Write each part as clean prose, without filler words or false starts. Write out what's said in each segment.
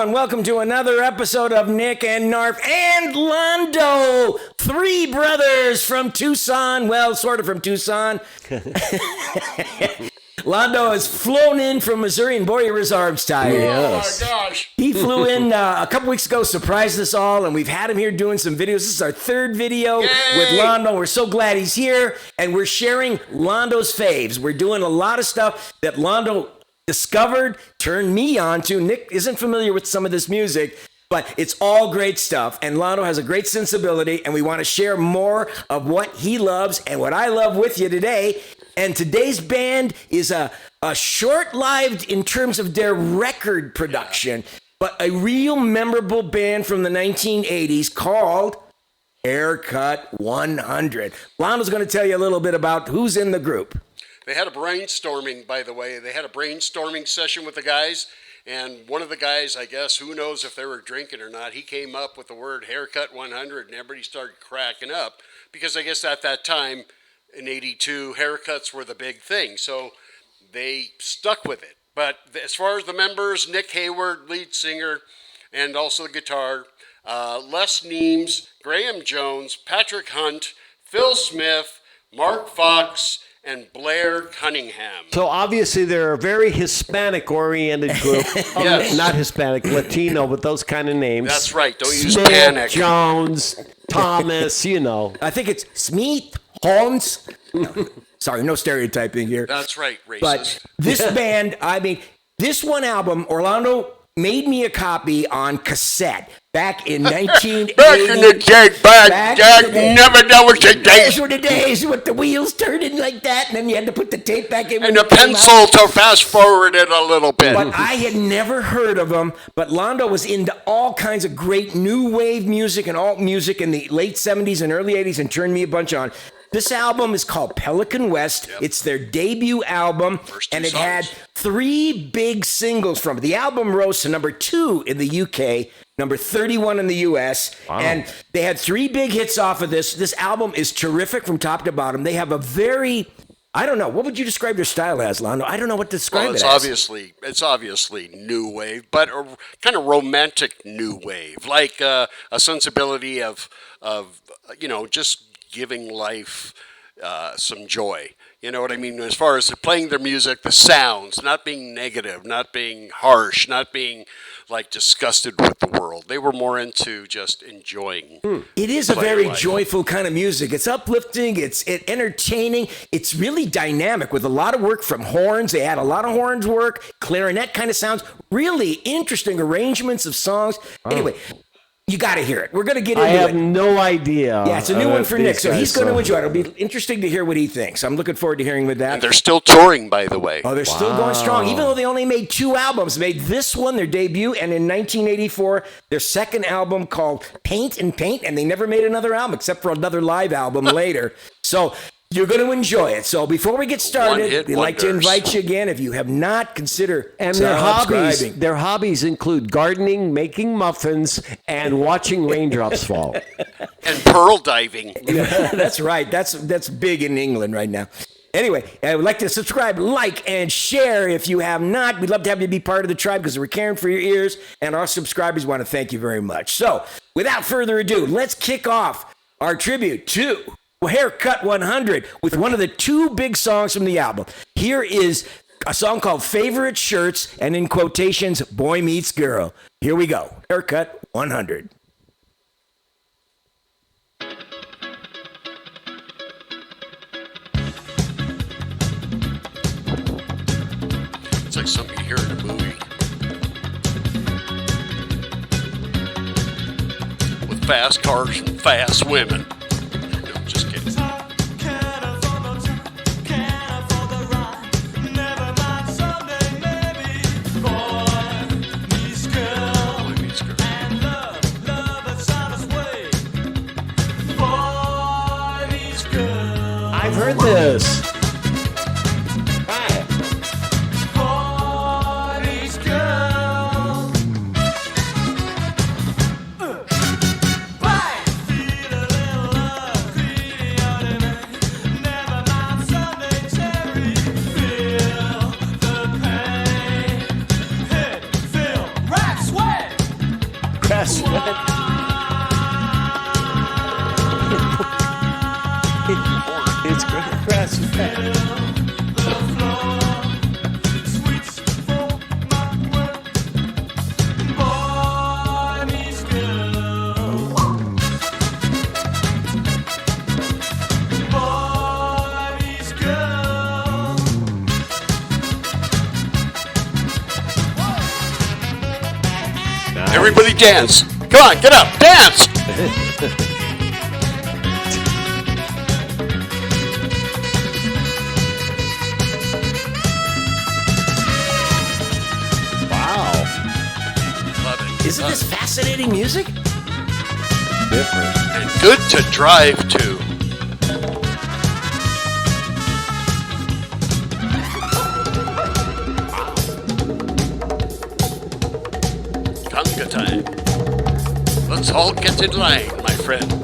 everyone. Welcome to another episode of Nick and Knarf and Lando. Three brothers from Tucson. Well, sort of from Tucson. Lando has flown in from Missouri, and boy, he reserves tired. Yes. Oh, my gosh. He flew in a couple weeks ago, surprised us all, and we've had him here doing some videos. This is our third video with Lando. We're so glad he's here, and we're sharing Lando's faves. We're doing a lot of stuff that Lando discovered, turned me on to. Nick isn't familiar with some of this music, but it's all great stuff. And Lando has a great sensibility, and we want to share more of what he loves and what I love with you today. And today's band is a short-lived in terms of their record production, but a real memorable band from the 1980s called Haircut 100. Lando's going to tell you a little bit about who's in the group. They had a brainstorming, by the way. They had a brainstorming session with the guys, and one of the guys, I guess, who knows if they were drinking or not, he came up with the word Haircut 100, and everybody started cracking up, because I guess at that time, in 82, haircuts were the big thing, so they stuck with it. But as far as the members, Nick Hayward, lead singer, and also the guitar, Les Neems, Graham Jones, Patrick Hunt, Phil Smith, Mark Fox, and Blair Cunningham. So obviously they're a very Hispanic-oriented group. Yes. Not Hispanic, Latino, but those kind of names. That's right, don't use Smith, panic. Jones, Thomas, you know. I think it's Smith, Holmes. Sorry, no stereotyping here. That's right, racist. But this band, I mean, this one album, Orlando made me a copy on cassette back in 1980. Back in the day, Jack, never know what the days. Those were the days with the wheels turning like that, and then you had to put the tape back in. And the pencil to fast forward it a little bit. But I had never heard of them, but Lando was into all kinds of great new wave music and alt music in the late 70s and early 80s and turned me a bunch on. This album is called Pelican West. Yep. It's their debut album, and it had 3 big singles from it. The album rose to number 2 in the UK, number 31 in the US, and they had 3 big hits off of this. This album is terrific from top to bottom. They have a very, I don't know, what would you describe their style as, Lando? I don't know what to describe it as. It's obviously new wave, but a kind of romantic new wave, like a sensibility of you know, just giving life some joy. You know what I mean? As far as playing their music, the sounds, not being negative, not being harsh, not being like disgusted with the world. They were more into just enjoying. It is a very joyful kind of music. It's uplifting. It's entertaining. It's really dynamic with a lot of work from horns. They had a lot of horns work, clarinet kind of sounds, really interesting arrangements of songs. Anyway, you got to hear it. We're going to get into it. I have no idea. Yeah, it's a new one for Nick, so he's going to enjoy it. It'll be interesting to hear what he thinks. I'm looking forward to hearing with that. And they're still touring, by the way. Oh, they're still going strong, even though they only made 2 albums. They made this one, their debut, and in 1984, their second album called Paint and Paint, and they never made another album except for another live album later. So you're going to enjoy it. So before we get started, we'd like to invite you again, if you have not, consider subscribing. Their hobbies include gardening, making muffins, and watching raindrops fall. And pearl diving. That's right. That's big in England right now. Anyway, I would like to subscribe, like, and share if you have not. We'd love to have you be part of the tribe because we're caring for your ears, and our subscribers want to thank you very much. So, without further ado, let's kick off our tribute to Haircut 100 with one of the 2 big songs from the album. Here is a song called Favorite Shirts, and in quotations, Boy Meets Girl. Here we go. Haircut 100. It's like something you hear in a movie. With fast cars and fast women. No, just kidding. I've heard this. Sway! grass fed. It's grass fed. Everybody dance. Come on, get up, dance. Wow. Love it. Isn't this fascinating music? Different. And good to drive to. Conga time. Let's all get in line, my friend.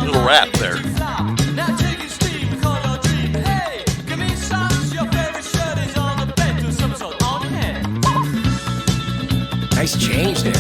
Little rap there. Nice change there.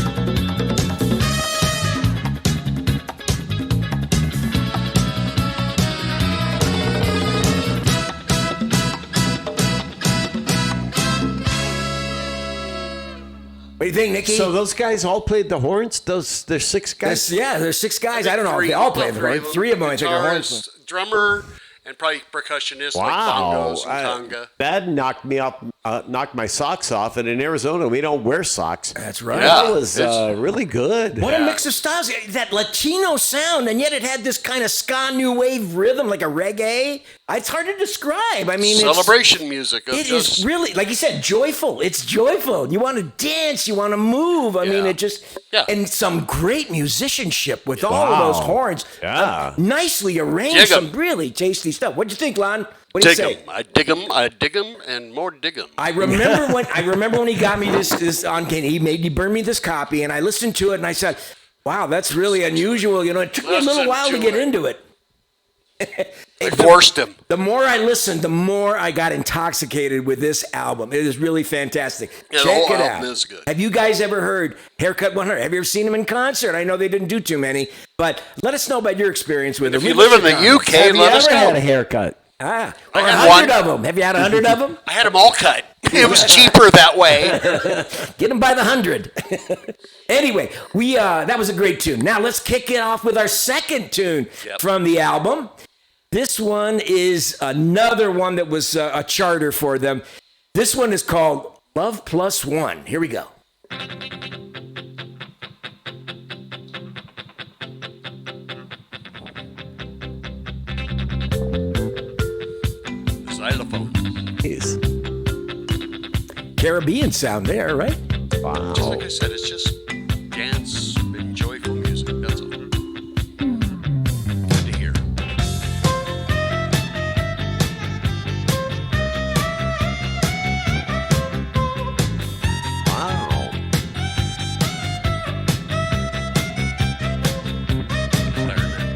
What do you think, Nikki? So those guys all played the horns? There's 6 guys? There's 6 guys. I don't know if they all play the horns. 3 of them, I think, are horns. Guitarist, drummer, and probably percussionists like Wow. bongos and conga. That knocked me up, knocked my socks off. And in Arizona, we don't wear socks. That's right. Yeah. That was really good. What a mix of styles. That Latino sound, and yet it had this kind of ska new wave rhythm, like a reggae. It's hard to describe. I mean, Celebration music. It is really, like you said, joyful. It's joyful. You want to dance. You want to move. I mean, it just, and some great musicianship with all of those horns. Yeah. Nicely arranged. Some really tasty stuff. What'd you think, Lon? What do you say? I dig 'em. I dig 'em, and more dig 'em. I remember when he got me this on. He burned me this copy, and I listened to it, and I said, "Wow, that's really unusual." You know, it took me a little while to get into it. I forced him. The more I listened, the more I got intoxicated with this album. It is really fantastic. Yeah, Check the whole it out. album is good. Have you guys ever heard Haircut 100? Have you ever seen them in concert? I know they didn't do too many, but let us know about your experience with them. If you live in the UK, Have you let us ever had a know. haircut? Or I had 100 one. of them. Have you had 100 of them? I had them all cut. It was cheaper that way. Get them by the 100. Anyway, that was a great tune. Now let's kick it off with our second tune from the album. This one is another one that was a charter for them. This one is called Love+One. Here we go. Xylophone. Yes. Caribbean sound there, right? Wow. Just like I said, it's just dance and joyful music. That's all. Good to hear. Wow. Clarinet.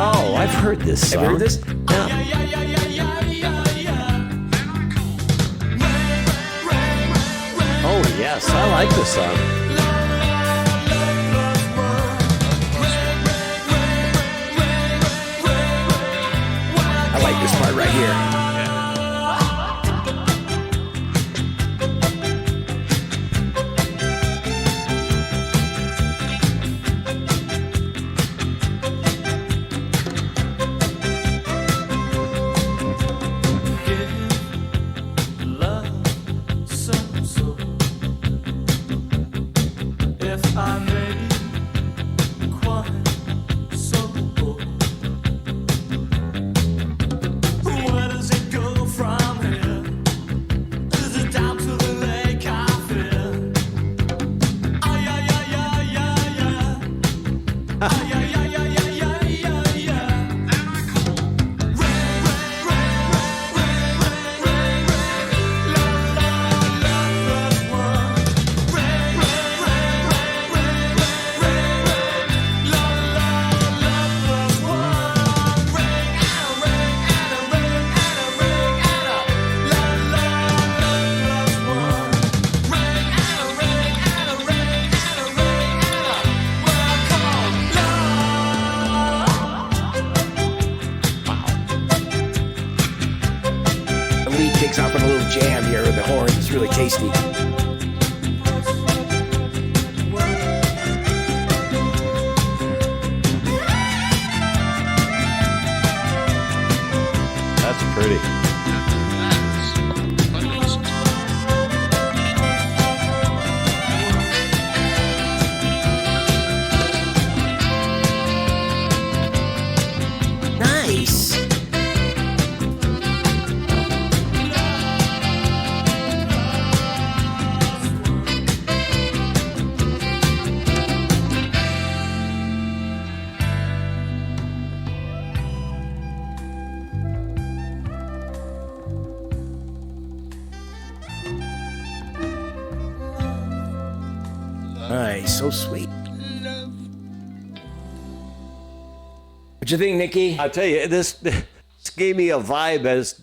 Oh, I've heard this song. Have you heard this? Oh, yes. I like this song. I like this part right here. really tasty. That's pretty. Nice. Nice, so sweet. What you think, Nikki? I'll tell you, this gave me a vibe as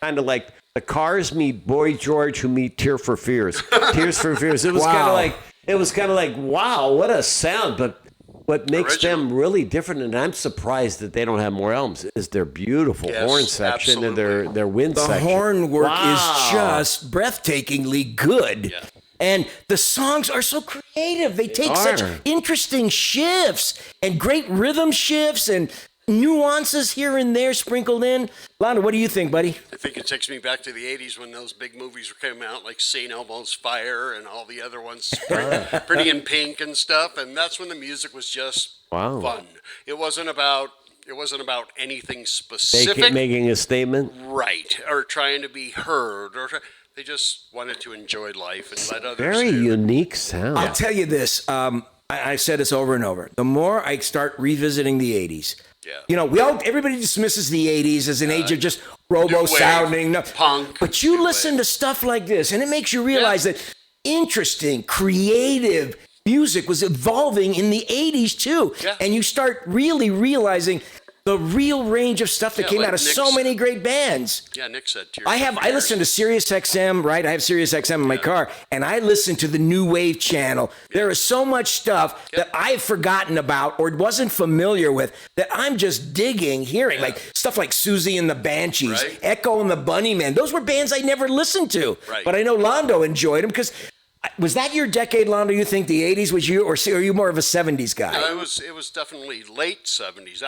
kind of like the Cars meet Boy George who meet Tears for Fears. Tears for Fears. It was Wow. kind of like, wow, what a sound. But what makes them really different, and I'm surprised that they don't have more albums, is their beautiful horn section and their wind The section. horn work Wow. is just breathtakingly good. Yeah. And the songs are so creative. They take such are. interesting shifts and great rhythm shifts and nuances here and there sprinkled in. Lando, what do you think, buddy? I think it takes me back to the 80s when those big movies were coming out, like St. Elmo's Fire and all the other ones, Pretty in Pink and stuff. And that's when the music was just fun. It wasn't about anything specific. Making a statement. Right. Or trying to be heard. They just wanted to enjoy life and let others Very do. unique sound. I'll tell you this. I've said this over and over. The more I start revisiting the 80s, you know, everybody dismisses the 80s as an age of just robo-sounding. Punk. But you listen to stuff like this, and it makes you realize that interesting, creative music was evolving in the 80s, too. Yeah. And you start really realizing the real range of stuff that came like out of Nick so said. many great bands. Yeah, Nick said Tears I for Fears. listen to Sirius XM, right? I have Sirius XM in my car, and I listen to the New Wave channel. There is so much stuff that I've forgotten about or wasn't familiar with that I'm just digging, hearing, like stuff like Susie and the Banshees, Right. Echo and the Bunnymen. Those were bands I never listened to, Right. but I know Lando enjoyed them because. Was that your decade, Lando? You think the 80s was you, or are you more of a 70s guy? No, it was definitely late 70s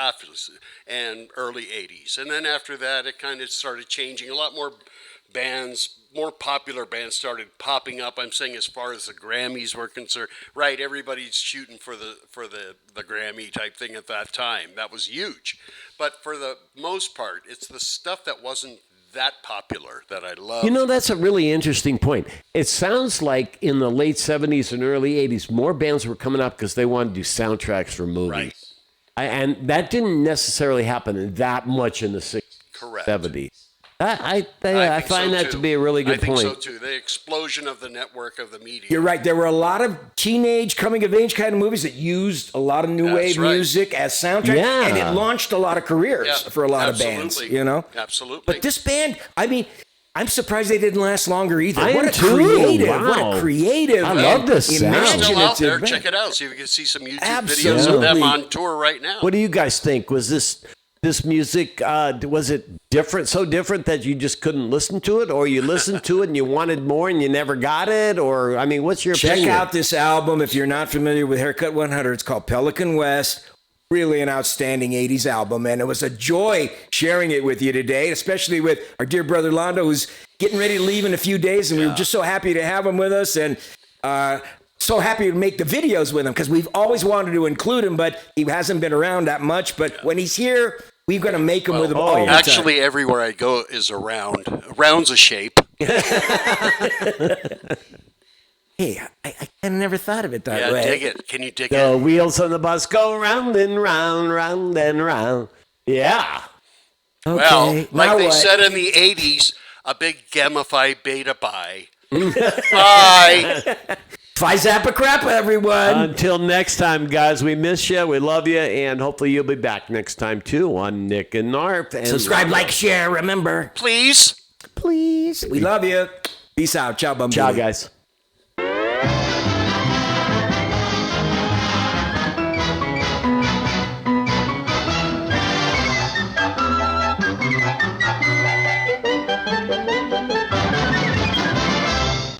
and early 80s. And then after that, it kind of started changing. A lot more bands, more popular bands started popping up. I'm saying as far as the Grammys were concerned. Right, everybody's shooting for the Grammy type thing at that time. That was huge. But for the most part, it's the stuff that wasn't that popular that I love. You know, that's a really interesting point. It sounds like in the late 70s and early 80s, more bands were coming up because they wanted to do soundtracks for movies. Right. And that didn't necessarily happen that much in the 60s, Correct. 70s. I think find so, that too. to be a really good point. I think so too. The explosion of the network of the media. You're right. There were a lot of teenage coming-of-age kind of movies that used a lot of new wave music as soundtrack, Yeah. and it launched a lot of careers for a lot of bands. Absolutely. You know, Absolutely. But this band, I mean, I'm surprised they didn't last longer either. I What am a too. creative! Wow. What a creative! I love this sound. They're still out there. band. Check it out. See if you can see some YouTube videos Absolutely. of them on tour right now. What do you guys think? Was this music, was it different, so different that you just couldn't listen to it, or you listened to it and you wanted more and you never got it? Or, I mean, what's your Check opinion? out this album if you're not familiar with Haircut 100. It's called Pelican West. Really an outstanding 80s album, and it was a joy sharing it with you today, especially with our dear brother Lando, who's getting ready to leave in a few days, and we were just so happy to have him with us, and so happy to make the videos with him, because we've always wanted to include him, but he hasn't been around that much. But when he's here, we're going to make him with him all the time. Actually, everywhere I go is a round. A round's a shape. Hey, I kind of never thought of it that way. Dig it. Can you dig The it? wheels on the bus go round and round, round and round. Yeah. Okay, Well, like now they what? said in the 80s, a big gamify beta buy. Bye. Phi Zappa crap, everyone. Until next time, guys, we miss you. We love you. And hopefully you'll be back next time, too, on Nick and Knarf. And Subscribe, like, share. Remember, Please. please. We love you. Peace out. Ciao, bum. Ciao, guys.